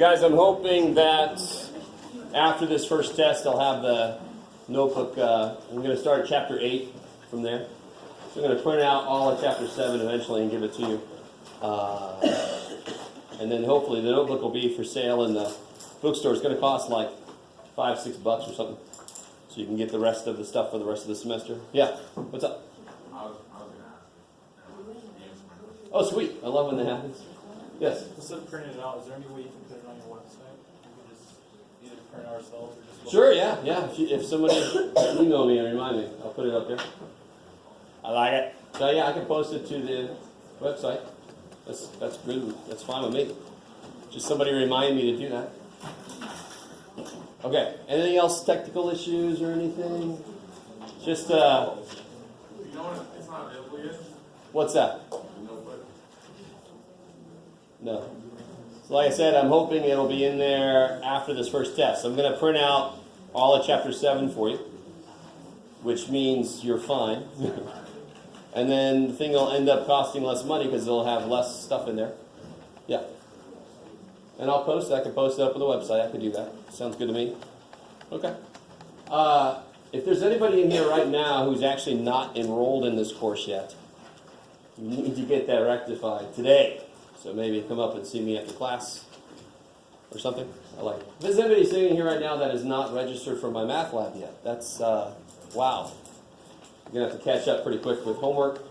Guys, I'm hoping that after this first test, I'll have the notebook. I'm going to start at chapter 8 from there. So I'm going to print out all of chapter 7 eventually and give it to you. And then hopefully the notebook will be for sale in the bookstore. It's going to cost like $5-6 or something. So you can get the rest of the stuff for the rest of the semester. Yeah, what's up? Oh, sweet. I love when that happens. Yes? Instead of printing it out, is there any way you can put it on your website? We can just either print it ourselves or just... Sure, yeah. If somebody email me and remind me, I'll put it up there. I like it. So yeah, I can post it to the website. That's good. That's fine with me. Just somebody remind me to do that. Okay. Anything else? Technical issues or anything? Just You know what? It's not available yet. what's that? Notebook. No. So like I said, I'm hoping it'll be in there after this first test. I'm going to print out all of chapter 7 for you, which means you're fine. And then the thing will end up costing less money because it'll have less stuff in there. Yeah. And I'll post it. I can post it up on the website. I can do that. Sounds good to me. Okay. If there's anybody in here right now who's actually not enrolled in this course yet, you need to get that rectified today. So maybe come up and see me after class or something. I like it. If there's anybody sitting here right now that is not registered for my math lab yet, that's, wow. You're going to have to catch up pretty quick with homework.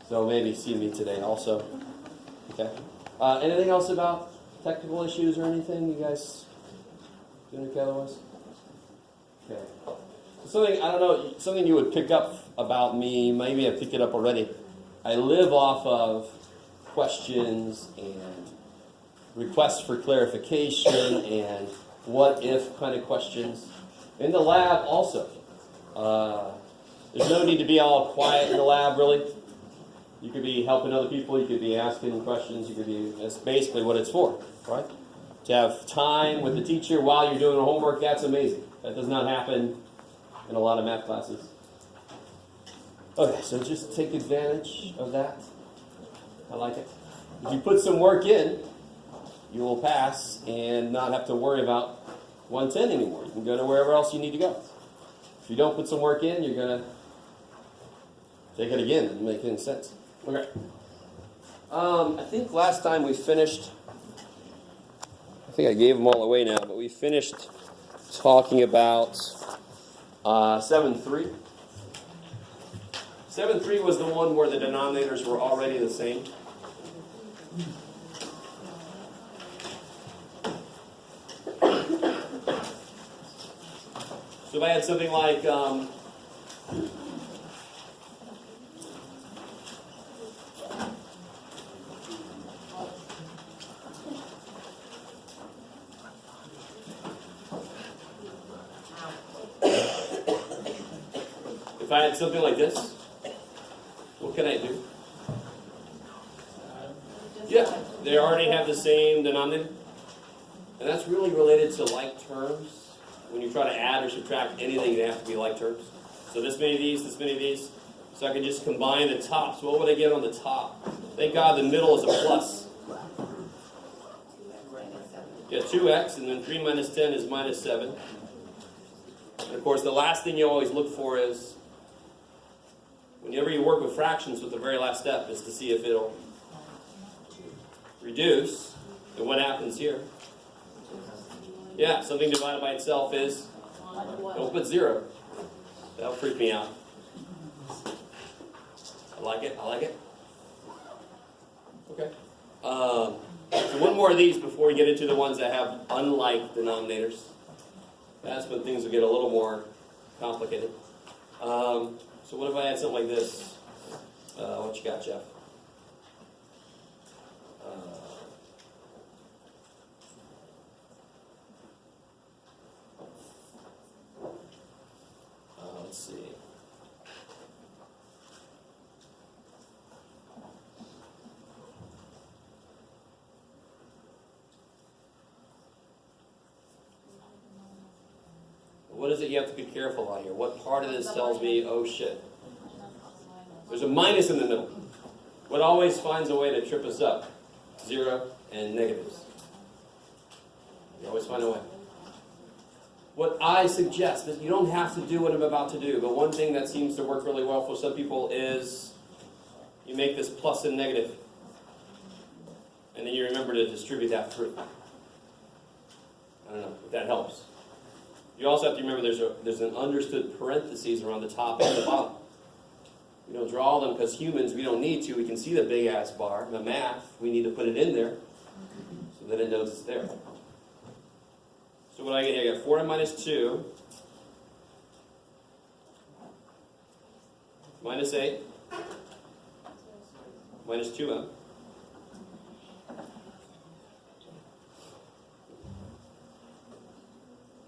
So maybe see me today also. Okay. Anything else about technical issues or anything you guys doing okay otherwise? Okay. Something, I don't know, something you would pick up about me, maybe I picked it up already. I live off of questions and requests for clarification and what if kind of questions. In the lab also. There's no need to be all quiet in the lab, really. You could be helping other people, you could be asking questions, you could be, that's basically what it's for, right? To have time with the teacher while you're doing homework, that's amazing. That does not happen in a lot of math classes. Okay, so just take advantage of that. I like it. If you put some work in, you will pass and not have to worry about 110 anymore. You can go to wherever else you need to go. If you don't put some work in, you're going to take it again. It doesn't make any sense. Okay. I think last time we finished, I think I gave them all away now, but we finished talking about 7.3. 7.3 was the one where the denominators were already the same. So if I had something like, if I had something like this, what can I do? Yeah, they already have the same denominator. And that's really related to like terms. When you try to add or subtract anything, they have to be like terms. So this many of these, this many of these. So I can just combine the tops. What would I get on the top? Thank God the middle is a plus. Yeah, 2x, and then 3 minus 10 is minus 7. And of course, the last thing you always look for is, whenever you work with fractions, with the very last step is to see if it'll reduce. And what happens here? Yeah, something divided by itself is, don't put 0. That'll freak me out. I like it, I like it. Okay. So one more of these before we get into the ones that have unlike denominators. That's when things will get a little more complicated. So what if I had something like this? What you got, Jeff? Let's see. What is it you have to be careful on here? What part of this tells me, oh shit? There's a minus in the middle. What always finds a way to trip us up? 0 and negatives. You always find a way. What I suggest is you don't have to do what I'm about to do, but one thing that seems to work really well for some people is you make this plus and negative. And then you remember to distribute that through. I don't know if that helps. You also have to remember there's an understood parentheses around the top and the bottom. We don't draw them because humans, we don't need to. We can see the big ass bar. The math, we need to put it in there so that it knows it's there. So what I get here, I got 4m minus 2 minus 8 minus 2m.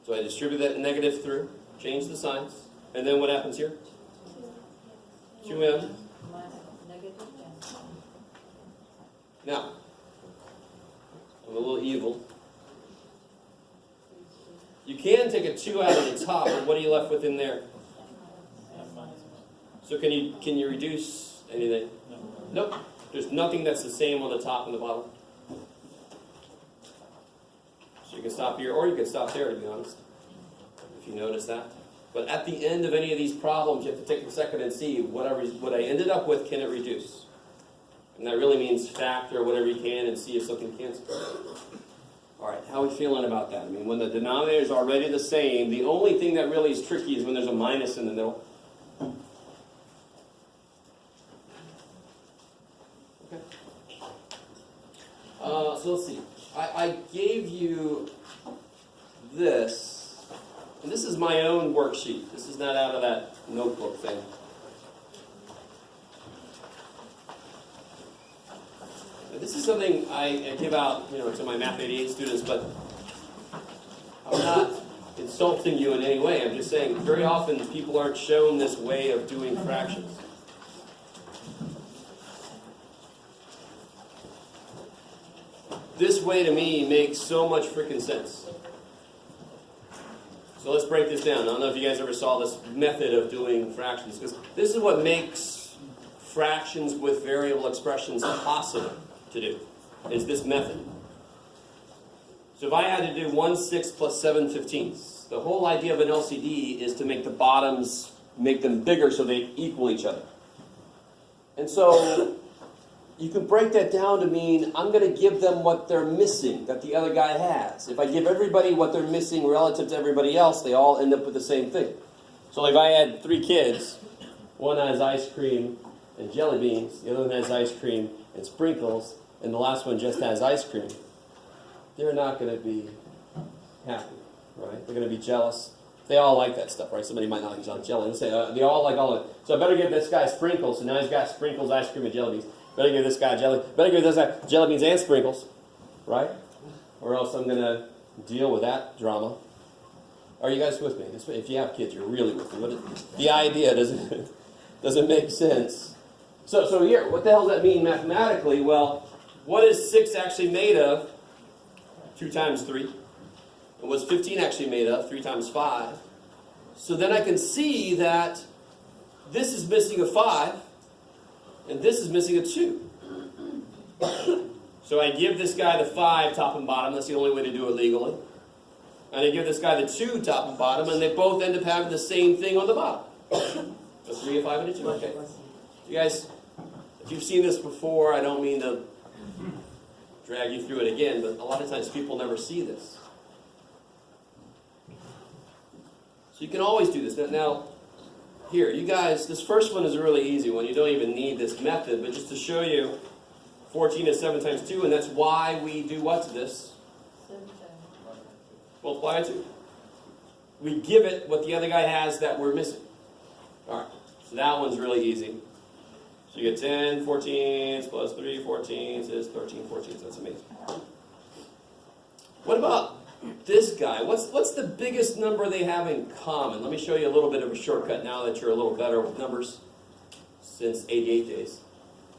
So I distribute that negative through, change the signs, and then what happens here? 2m. Now, I'm a little evil. You can take a 2 out of the top, but what are you left with in there? So can you reduce anything? Nope. There's nothing that's the same on the top and the bottom. So you can stop here, or you can stop there, to be honest, if you notice that. But at the end of any of these problems, you have to take a second and see what I ended up with, can it reduce? And that really means factor whatever you can and see if something cancels. All right, how are we feeling about that? I mean, when the denominator is already the same, the only thing that really is tricky is when there's a minus in the middle. Okay. So let's see. I gave you this, and this is my own worksheet. This is not out of that notebook thing. This is something I give out, to my Math 88 students, but I'm not insulting you in any way. I'm just saying very often people aren't shown this way of doing fractions. This way to me makes so much freaking sense. So let's break this down. I don't know if you guys ever saw this method of doing fractions, because this is what makes fractions with variable expressions possible to do, is this method. So if I had to do 1/6 plus 7/15, the whole idea of an LCD is to make the bottoms, make them bigger so they equal each other. And so you can break that down to mean I'm going to give them what they're missing that the other guy has. If I give everybody what they're missing relative to everybody else, they all end up with the same thing. So if I had 3 kids, one has ice cream and jelly beans, the other one has ice cream and sprinkles, and the last one just has ice cream, they're not going to be happy, right? They're going to be jealous. They all like that stuff, right? Somebody might not like jelly. Let's say they all like all of it. So I better give this guy sprinkles, so now he's got sprinkles, ice cream, and jelly beans. Better give this guy jelly. Better give this guy jelly beans and sprinkles, right? Or else I'm going to deal with that drama. Are you guys with me? If you have kids, you're really with me. The idea doesn't make sense. So here, what the hell does that mean mathematically? Well, what is 6 actually made of? 2 times 3. And what's 15 actually made of? 3 times 5. So then I can see that this is missing a 5, and this is missing a 2. So I give this guy the 5 top and bottom. That's the only way to do it legally. And I give this guy the 2 top and bottom, and they both end up having the same thing on the bottom. A 3, a 5, and a 2. Okay. You guys, if you've seen this before, I don't mean to drag you through it again, but a lot of times people never see this. So you can always do this. Now, here, you guys, this first one is a really easy one. You don't even need this method, but just to show you, 14 is 7 times 2, and that's why we do what to this? Multiply by 2. We give it what the other guy has that we're missing. All right, so that one's really easy. So you get 10 14s plus 3 14s is 13 14s. That's amazing. What about this guy? What's the biggest number they have in common? Let me show you a little bit of a shortcut now that you're a little better with numbers since 88 days.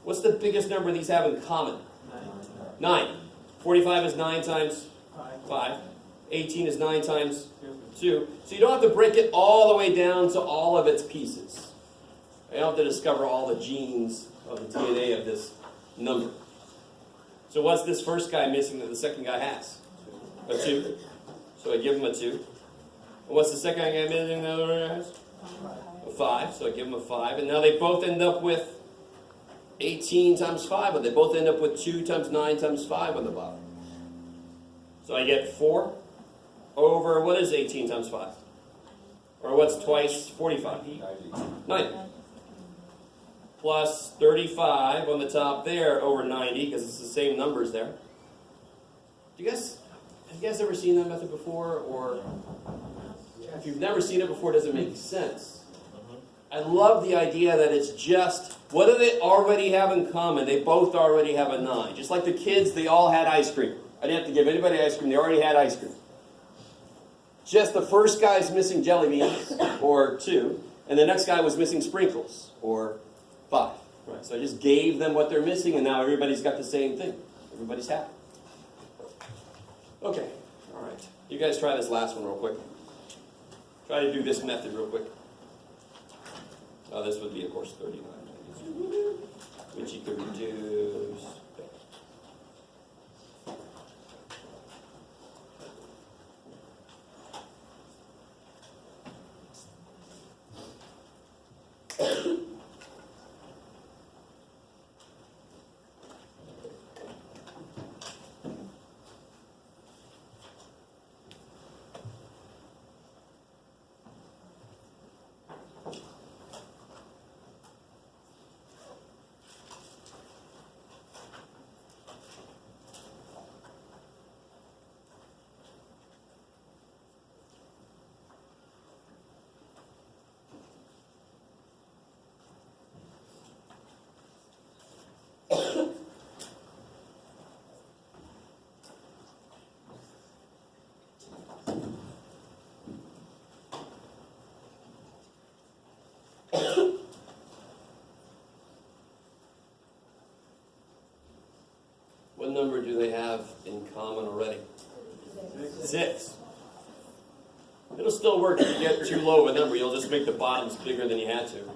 What's the biggest number these have in common? 9. 45 is 9 times 5. 18 is 9 times 2. So you don't have to break it all the way down to all of its pieces. You don't have to discover all the genes of the DNA of this number. So what's this first guy missing that the second guy has? A 2. So I give them a 2. And what's the second guy missing the other guys? A 5. So I give them a 5. And now they both end up with 18 times 5, but they both end up with 2 times 9 times 5 on the bottom. So I get 4 over, what is 18 times 5? Or what's twice 45? 90. Plus 35 on the top there over 90, because it's the same numbers there. Have you guys ever seen that method before? Or if you've never seen it before, does it make sense? I love the idea that it's just, what do they already have in common? They both already have a 9. Just like the kids, they all had ice cream. I didn't have to give anybody ice cream. They already had ice cream. Just the first guy's missing jelly beans, or 2, and the next guy was missing sprinkles, or 5. Right? So I just gave them what they're missing, and now everybody's got the same thing. Everybody's happy. Okay, all right. You guys try this last one real quick. Try to do this method real quick. Oh, this would be, of course, 39, which you could reduce. What number do they have in common already? 6. It'll still work if you get too low a number. You'll just make the bottoms bigger than you had to.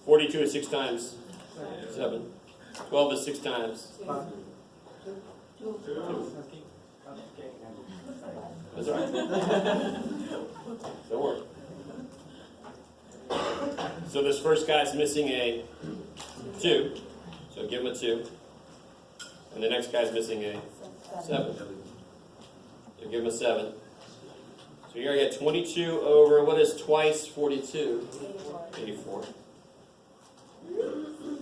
42 is 6 times 7. 12 is 6 times 2. That's all right. Don't worry. So this first guy's missing a 2. So give him a 2. And the next guy's missing a 7. So give him a 7. So you're going to get 22 over, what is twice 42? 84.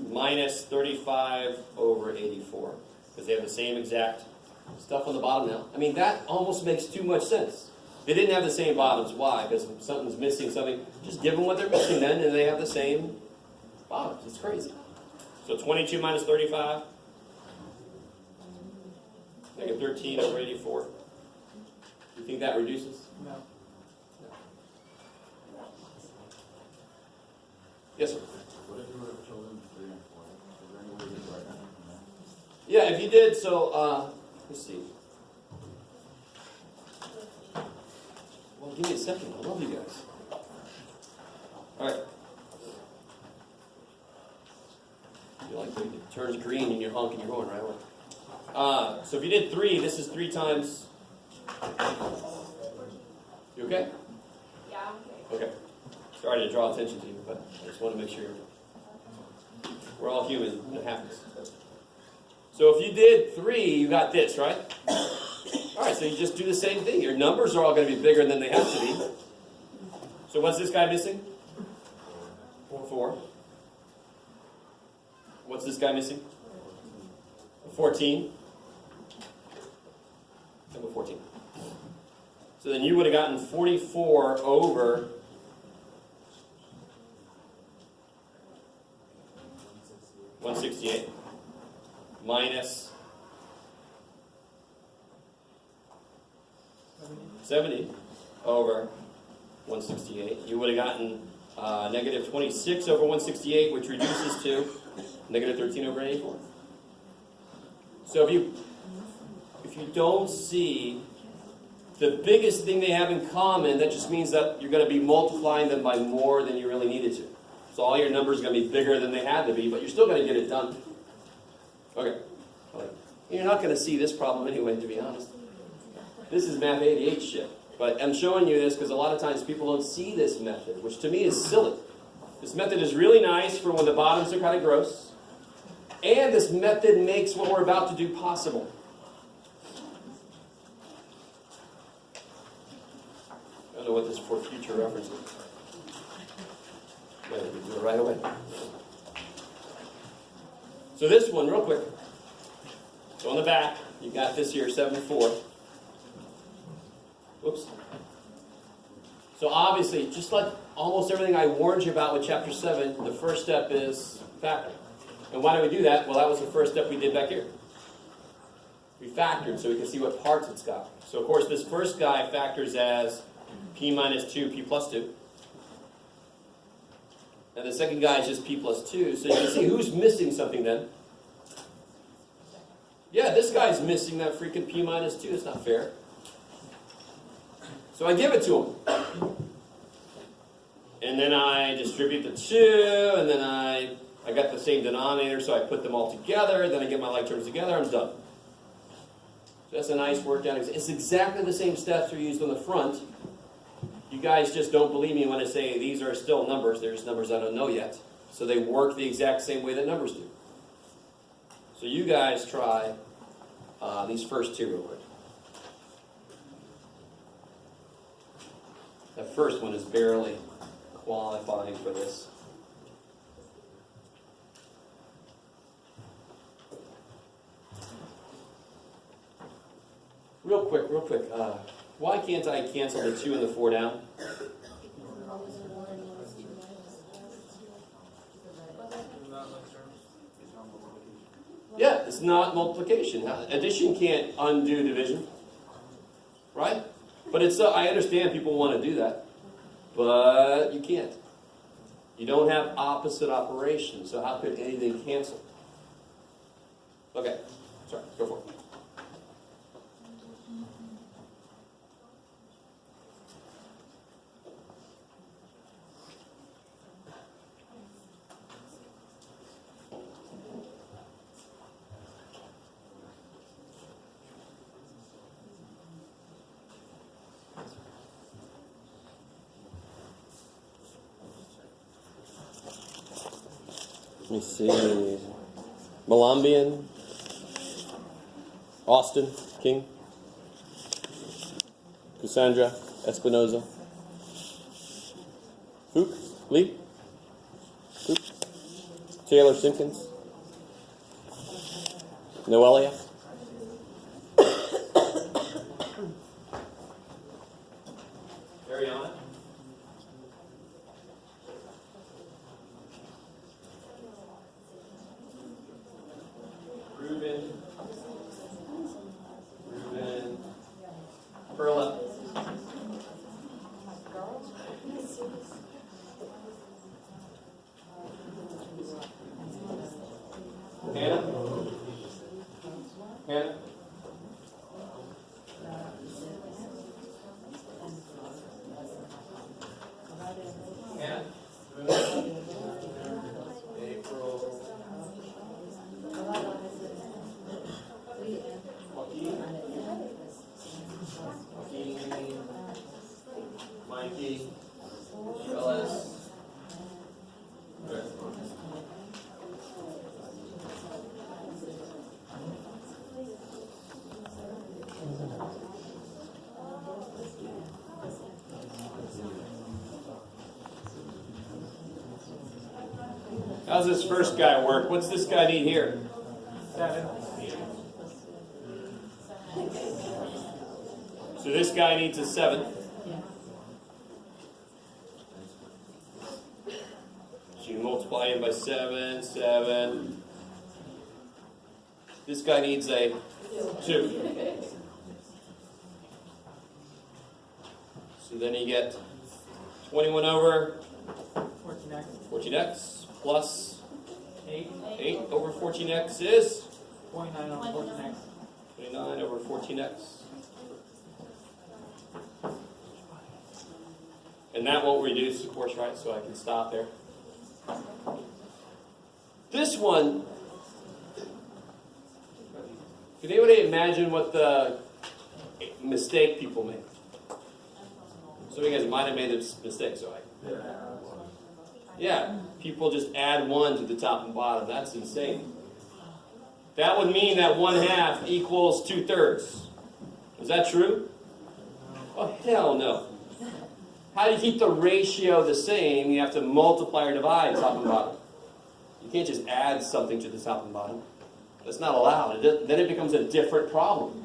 Minus 35 over 84. Because they have the same exact stuff on the bottom now. I mean, that almost makes too much sense. They didn't have the same bottoms. Why? Because something's missing something. Just give them what they're missing then, and they have the same bottoms. It's crazy. So 22 minus 35. Negative 13 over 84. You think that reduces? No. Yes, sir. What if you would have chosen 3 and 4? Is there any way to write that? Yeah, if you did, so, let's see. Well, give me a second. I love you guys. All right. You like it turns green and you're honking your horn, right? So if you did 3, this is 3 times. You okay? Yeah, I'm okay. Okay. Sorry to draw attention to you, but I just want to make sure we're all human. It happens. So if you did 3, you got this, right? All right, so you just do the same thing. Your numbers are all going to be bigger than they have to be. So what's this guy missing? 4. What's this guy missing? 14. Number 14. So then you would have gotten 44 over 168 minus 70 over 168. You would have gotten negative 26 over 168, which reduces to negative 13 over 84. So if you don't see the biggest thing they have in common, that just means that you're going to be multiplying them by more than you really needed to. So all your numbers are going to be bigger than they had to be, but you're still going to get it done. Okay. You're not going to see this problem anyway, to be honest. This is Math 88 shit. But I'm showing you this because a lot of times people don't see this method, which to me is silly. This method is really nice for when the bottoms are kind of gross. And this method makes what we're about to do possible. I don't know what this for future reference is. Better do it right away. So this one, real quick. So on the back, you got this here, 7-4. Whoops. So obviously, just like almost everything I warned you about with chapter 7, the first step is factor. And why do we do that? Well, that was the first step we did back here. We factored so we can see what parts it's got. So of course, this first guy factors as p minus 2, p plus 2. And the second guy is just p plus 2. So you can see who's missing something then. Yeah, this guy's missing that freaking p minus 2. It's not fair. So I give it to him. And then I distribute the 2, and then I got the same denominator, so I put them all together, then I get my like terms together, I'm done. So that's a nice workdown. It's exactly the same steps we used on the front. You guys just don't believe me when I say these are still numbers. They're just numbers I don't know yet. So they work the exact same way that numbers do. So you guys try these first two real quick. That first one is barely qualifying for this. Real quick. Why can't I cancel the 2 and the 4 down? Yeah, it's not multiplication. Addition can't undo division. Right? But it's I understand people want to do that. But you can't. You don't have opposite operations, so how could anything cancel? Okay, sorry, go for it. Let me see. Malambian, Austin, King, Cassandra, Espinoza, Fook, Lee, Fook, Taylor Simpkins, Noelia. Ariana. Ruben, Perla, Hannah, April, Joaquin, Mikey, Ellis. How's this first guy work? What's this guy need here? 7. So this guy needs a 7. So you multiply him by 7, 7. This guy needs a 2. So then you get 21 over 14x plus 8. 8 over 14x is 29 on 14x. 29 over 14x. And that won't reduce, of course, right? So I can stop there. This one, can anybody imagine what the mistake people make. Some of you guys might have made this mistake, so yeah, people just add 1 to the top and bottom. That's insane. That would mean that 1/2 equals 2/3. Is that true? Oh, hell no. How do you keep the ratio the same? You have to multiply or divide top and bottom. You can't just add something to the top and bottom. That's not allowed. Then it becomes a different problem.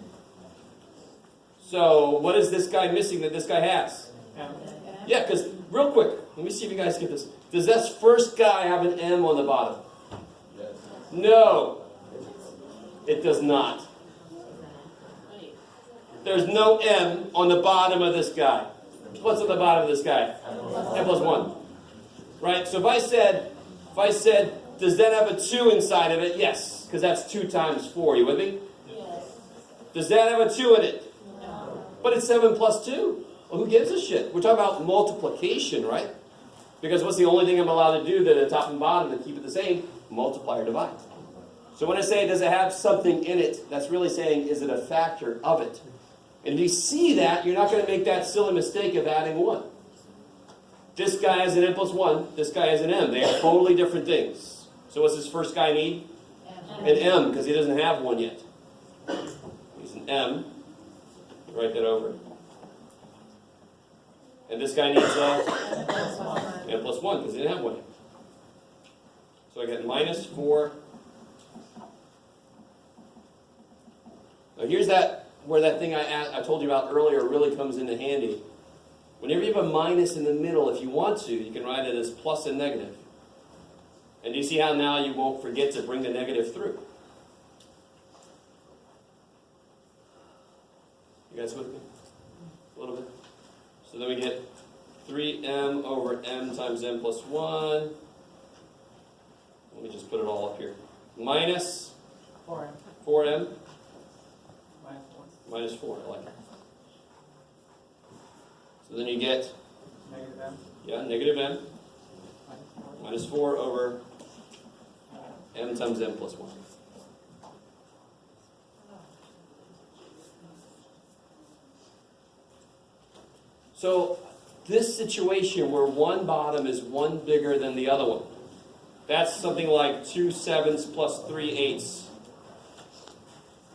So what is this guy missing that this guy has? Yeah, because real quick, let me see if you guys get this. Does this first guy have an M on the bottom? Yes. No, it does not. There's no M on the bottom of this guy. What's on the bottom of this guy? M plus 1. Right? So if I said, does that have a 2 inside of it? Yes, because that's 2 times 4. You with me? Yes. Does that have a 2 in it? No. But it's 7 plus 2. Well, who gives a shit? We're talking about multiplication, right? Because what's the only thing I'm allowed to do to the top and bottom to keep it the same? Multiply or divide. So when I say, does it have something in it, that's really saying, is it a factor of it? And if you see that, you're not going to make that silly mistake of adding 1. This guy has an M plus 1. This guy has an M. They have totally different things. So what's this first guy need? An M, because he doesn't have 1 yet. He's an M. Write that over. And this guy needs M plus 1, because he didn't have 1 yet. So I get minus 4. Now here's where that thing I told you about earlier really comes into handy. Whenever you have a minus in the middle, if you want to, you can write it as plus and negative. And do you see how now you won't forget to bring the negative through? You guys with me? A little bit? So then we get 3m over m times m plus 1. Let me just put it all up here. Minus 4m. Minus 4, I like it. So then you get negative m. Minus 4 over m times m plus 1. So this situation where one bottom is 1 bigger than the other one, that's something like 2 7s plus 3 8s.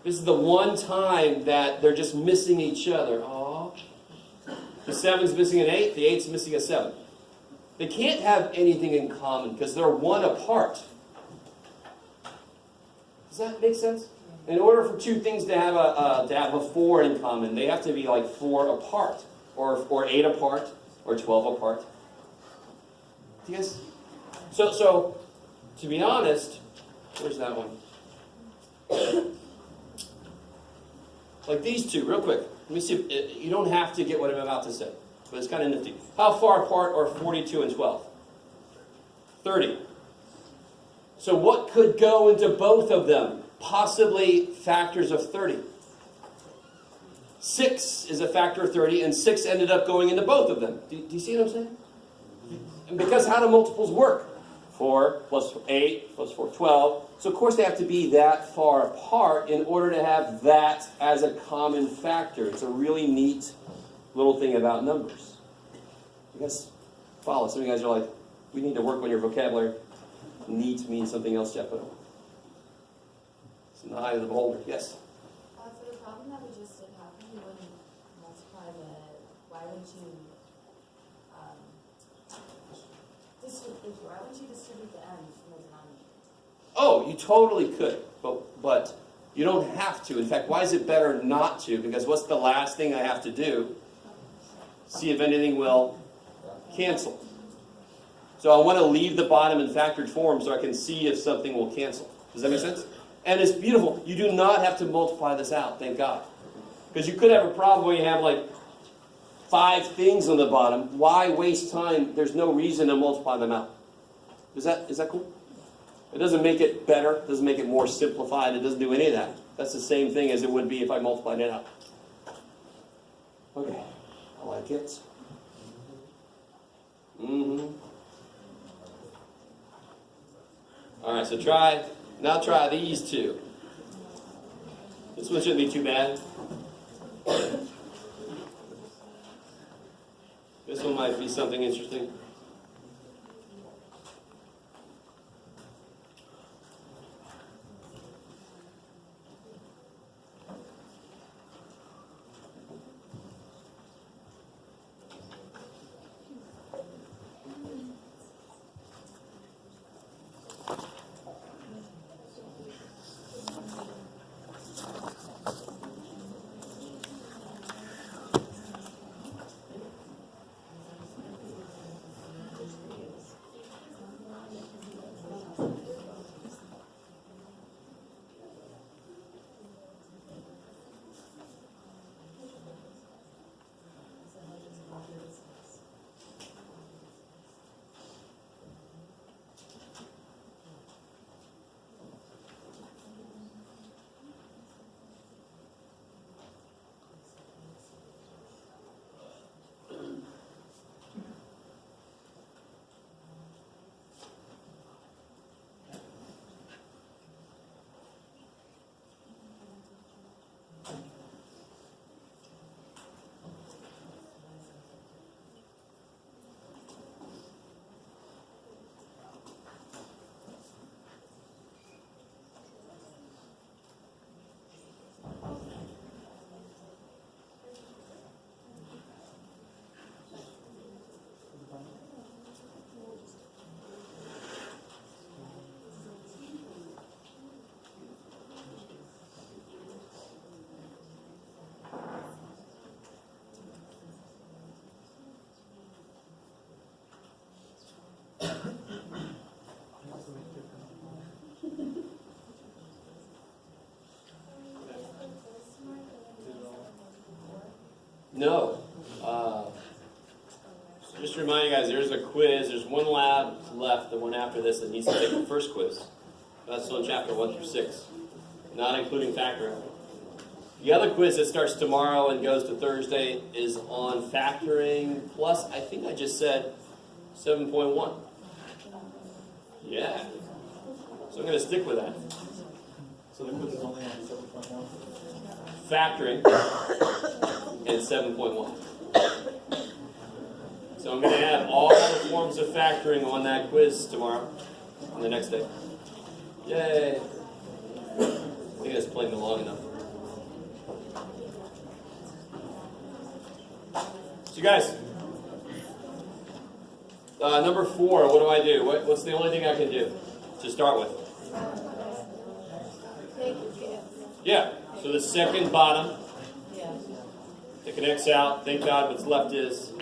This is the one time that they're just missing each other. Aww. The 7's missing an 8, the 8's missing a 7. They can't have anything in common because they're 1 apart. Does that make sense? In order for two things to have a 4 in common, they have to be like 4 apart, or 8 apart, or 12 apart. Do you guys? So to be honest, where's that one? Like these two, real quick. Let me see if you don't have to get what I'm about to say, but it's kind of nifty. How far apart are 42 and 12? 30. So what could go into both of them? Possibly factors of 30. 6 is a factor of 30, and 6 ended up going into both of them. Do you see what I'm saying? And because how do multiples work? 4 plus 8 plus 4, 12. So of course they have to be that far apart in order to have that as a common factor. It's a really neat little thing about numbers. You guys follow. Some of you guys are like, we need to work on your vocabulary. Neat means something else, Jeff. But it's in the eye of the beholder. Yes? For the problem that we just did, how come you wouldn't multiply why wouldn't you distribute the m in the denominator? Oh, you totally could, but you don't have to. In fact, why is it better not to? Because what's the last thing I have to do? See if anything will cancel. So I want to leave the bottom in factored form so I can see if something will cancel. Does that make sense? And it's beautiful. You do not have to multiply this out, thank God. Because you could have a problem where you have like 5 things on the bottom. Why waste time? There's no reason to multiply them out. Is that cool? It doesn't make it better. It doesn't make it more simplified. It doesn't do any of that. That's the same thing as it would be if I multiplied it out. Okay. I like it. All right, so try these two. This one shouldn't be too bad. be something interesting. No. So just to remind you guys, there's a quiz. There's one lab left, the one after this, that needs to take the first quiz. That's still in chapter 1 through 6, not including factoring. The other quiz that starts tomorrow and goes to Thursday is on factoring, plus I think I just said 7.1. Yeah. So I'm going to stick with that. So the quiz is only on 7.1? Factoring and 7.1. So I'm going to have all the forms of factoring on that quiz tomorrow, on the next day. Yay! I think that's playing me long enough. So guys, number 4, what do I do? What's the only thing I can do to start with? Yeah, so the second bottom, it connects out, thank God what's left is.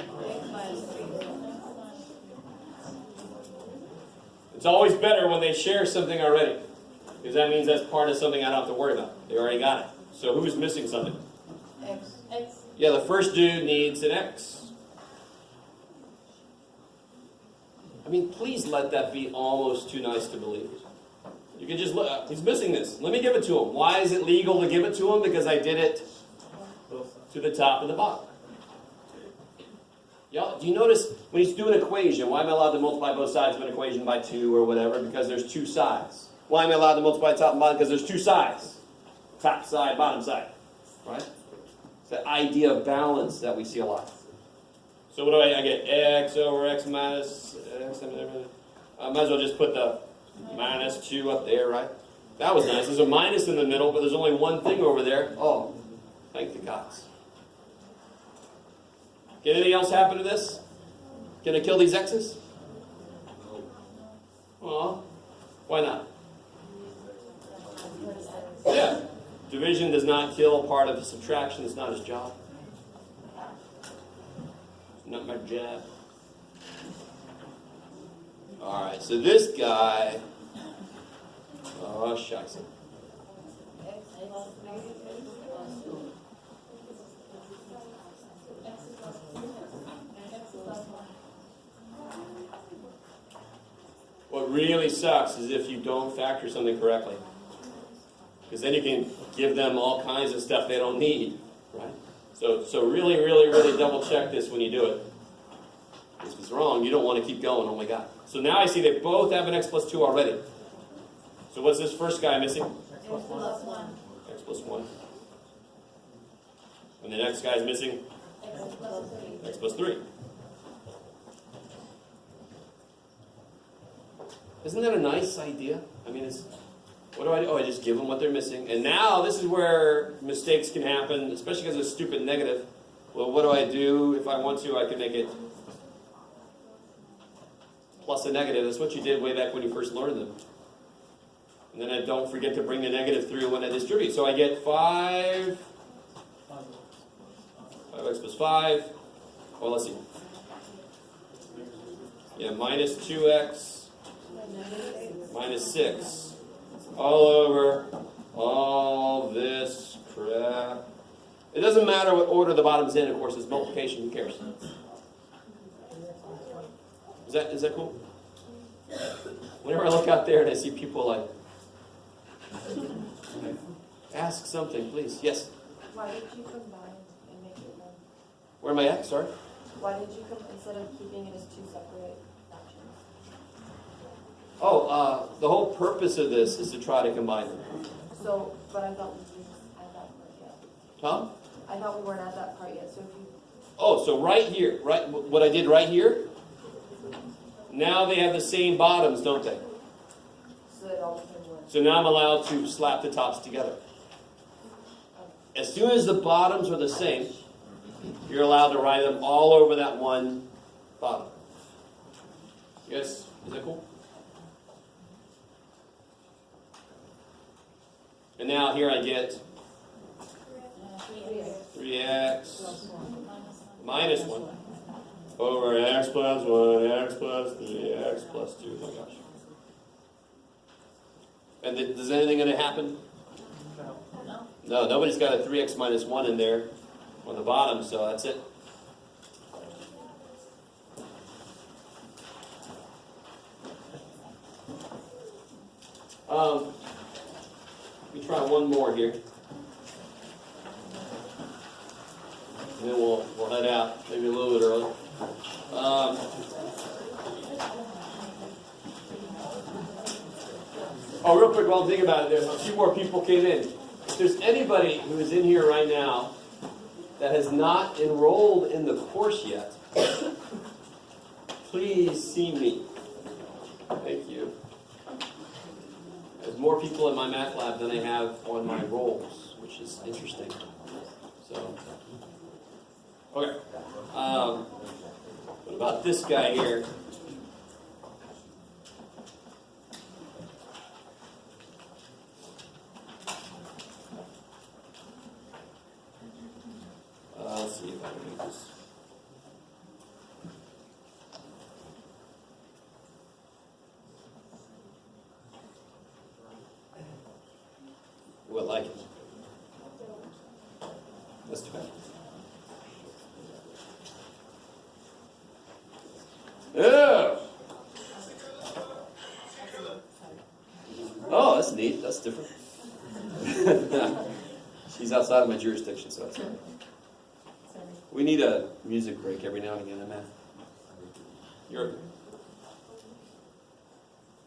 It's always better when they share something already, because that means that's part of something I don't have to worry about. They already got it. So who's missing something? X. Yeah, the first dude needs an X. I mean, please let that be almost too nice to believe. You can just look, he's missing this. Let me give it to him. Why is it legal to give it to him? Because I did it to the top and the bottom. Y'all, do you notice when he's doing an equation, why am I allowed to multiply both sides of an equation by 2 or whatever? Because there's 2 sides. Why am I allowed to multiply top and bottom? Because there's 2 sides. Top side, bottom side. Right? It's that idea of balance that we see a lot. So what do I get? X over X minus X. I might as well just put the minus 2 up there, right? That was nice. There's a minus in the middle, but there's only one thing over there. Oh, thank the gods. Can anything else happen to this? Can I kill these X's? Aw, why not? Yeah. Division does not kill part of the subtraction. It's not his job. It's not my job. Alright, so this guy... Oh, shucks. What really sucks is if you don't factor something correctly. Because then you can give them all kinds of stuff they don't need, right? So really, really, really double check this when you do it. If it's wrong, you don't want to keep going, oh my God. So now I see they both have an X plus 2 already. So what's this first guy missing? X plus 1. X plus 1. And the next guy's missing? X plus 3. X plus 3. Isn't that a nice idea? I mean, it's, what do I do? Oh, I just give them what they're missing. And now this is where mistakes can happen, especially because it's a stupid negative. Well, what do I do? If I want to, I can make it plus a negative. That's what you did way back when you first learned them. And then I don't forget to bring the negative through when I distribute. So I get 5x plus 5. Well, let's see. Yeah, minus 2x minus 6. All over all this crap. It doesn't matter what order the bottom's in, of course, it's multiplication, who cares? Is that cool? Whenever I look out there and I see people like, ask something, please. Yes? Why did you combine and make it one? Where am I at? Sorry? Why did you instead of keeping it as two separate fractions? Oh, the whole purpose of this is to try to combine them. So, but I thought we weren't at that part yet. Tom? I thought we weren't at that part yet, so if you, Oh, so right here, right, what I did right here, now they have the same bottoms, don't they? so it all became one. So now I'm allowed to slap the tops together. As soon as the bottoms are the same, you're allowed to write them all over that one bottom. Yes? Is that cool? And now here I get 3x minus 1 over x plus 1, x plus 3, x plus 2. Oh my gosh. And is anything going to happen? No, nobody's got a 3x minus 1 in there on the bottom, so that's it. Let me try one more here. And then we'll head out, maybe a little bit early. Oh, real quick, while I'm thinking about it, there's a few more people came in. If there's anybody who is in here right now that has not enrolled in the course yet, please see me. Thank you. There's more people in my math lab than I have on my rolls, which is interesting. So, okay. What about this guy here? Let's see if I can make this. Well, like it. That's too bad. Oh! Oh, that's neat. That's different. She's outside of my jurisdiction, so that's okay. We need a music break every now and again in math.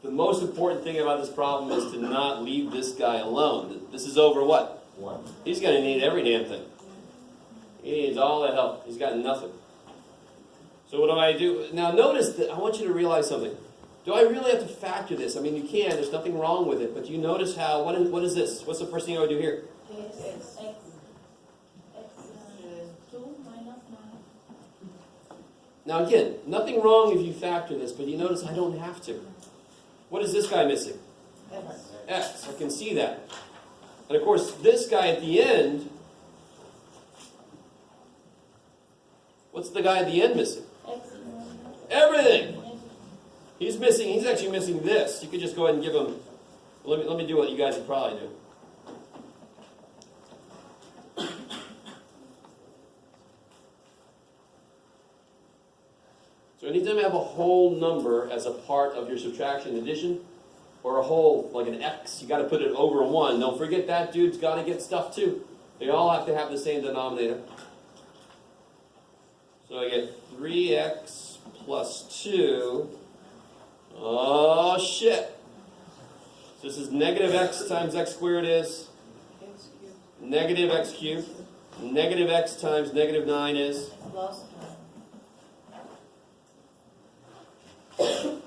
The most important thing about this problem is to not leave this guy alone. This is over what? 1. He's going to need every damn thing. He needs all the help. He's got nothing. So what do I do? Now notice that I want you to realize something. Do I really have to factor this? I mean, you can. There's nothing wrong with it. But you notice how, what is this? What's the first thing I would do here? X. 2 minus 9. Now again, nothing wrong if you factor this, but you notice I don't have to. What is this guy missing? X. I can see that. And of course, this guy at the end, what's the guy at the end missing? Everything! He's actually missing this. You could just go ahead and give him, let me do what you guys would probably do. So anytime you have a whole number as a part of your subtraction addition, or a whole, like an x, you got to put it over 1. Don't forget that dude's got to get stuff too. They all have to have the same denominator. So I get 3x plus 2. Oh, shit. So this is negative x times x squared is negative x cubed. Negative x times negative 9 is Plus 9.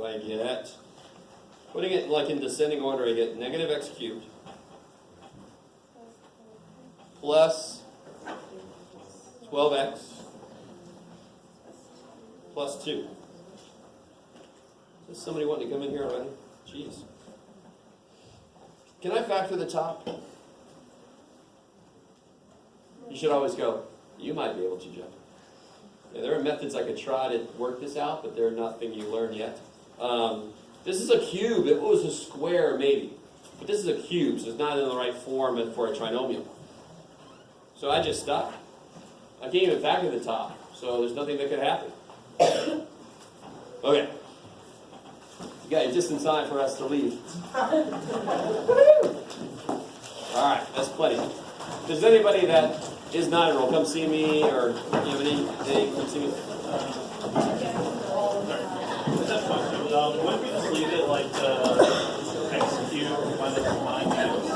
So I get, putting it like in descending order, I get negative x cubed plus 12x plus 2. Is somebody wanting to come in here already? Jeez. Can I factor the top? You should always go, you might be able to, Jeff. Yeah, there are methods I could try to work this out, but they're nothing you learn yet. This is a cube. If it was a square, maybe. But this is a cube, so it's not in the right form for a trinomial. So I just stop. I can't even factor the top, so there's nothing that could happen. Okay. You got just in time for us to leave. Alright, that's plenty. If there's anybody that is not enrolled, come see me, or you have anything, come see me. Wouldn't we just leave it like x cubed minus 9 cubes?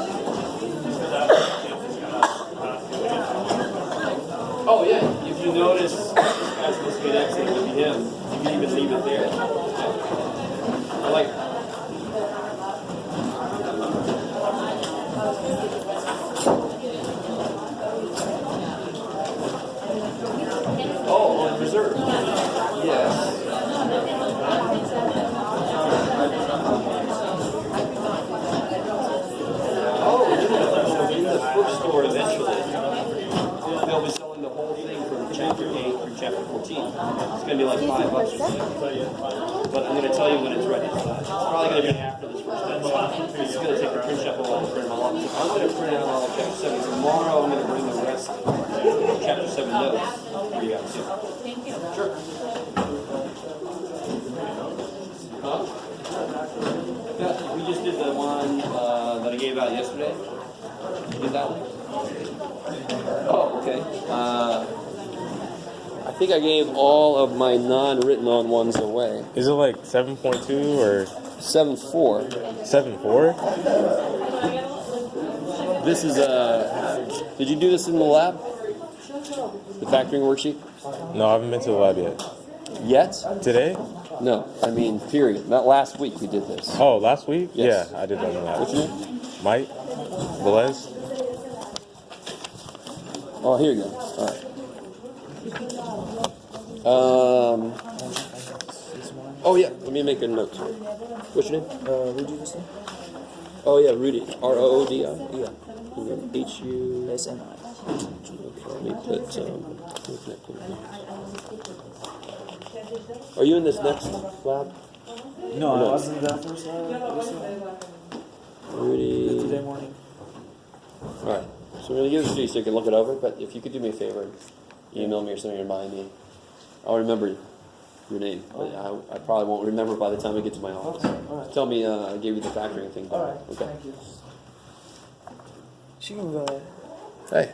Because that cube is gonna Oh yeah, if you notice, as supposed to be an x and it would be him, you can even leave it there. Yeah. I like. Oh, on reserve. Yes. Oh, in the bookstore eventually, they'll be selling the whole thing from chapter 8 through chapter 14. It's going to be like $5 or something. But I'm going to tell you when it's ready. It's probably going to be after this first time. It's going to take the print shop a while to print them all up. I'm going to print out all of chapter 7. Tomorrow I'm going to bring the rest of chapter 7 notes for you guys. Thank you. Sure. Huh? Yeah, we just did the one that I gave out yesterday. You did that one? Oh, okay. I think I gave all of my non-written on ones away. Is it like 7.2 or 7.4. 7.4? This is did you do this in the lab? The factoring worksheet? No, I haven't been to the lab yet. Yet? Today? No, I mean period. Not last week we did this. Oh, last week? Yes. Yeah, I did that in the lab. What's your name? Mike? Velez? Oh, here you go. All right. Oh yeah, let me make a note. What's your name? Rudy Justin? Oh yeah, Rudy. ROODI. Yeah. HU. SNI. Okay, let me put Are you in this next lab? No, No. I wasn't that first Rudy. today morning. Alright. So I'm gonna give this to you so you can look it over, but if you could do me a favor and email me or something, remind me. I'll remember your name, but I probably won't remember by the time I get to my office. Alright. Tell me I gave you the factoring thing. Alright, Okay. thank you. She can go ahead. Hey.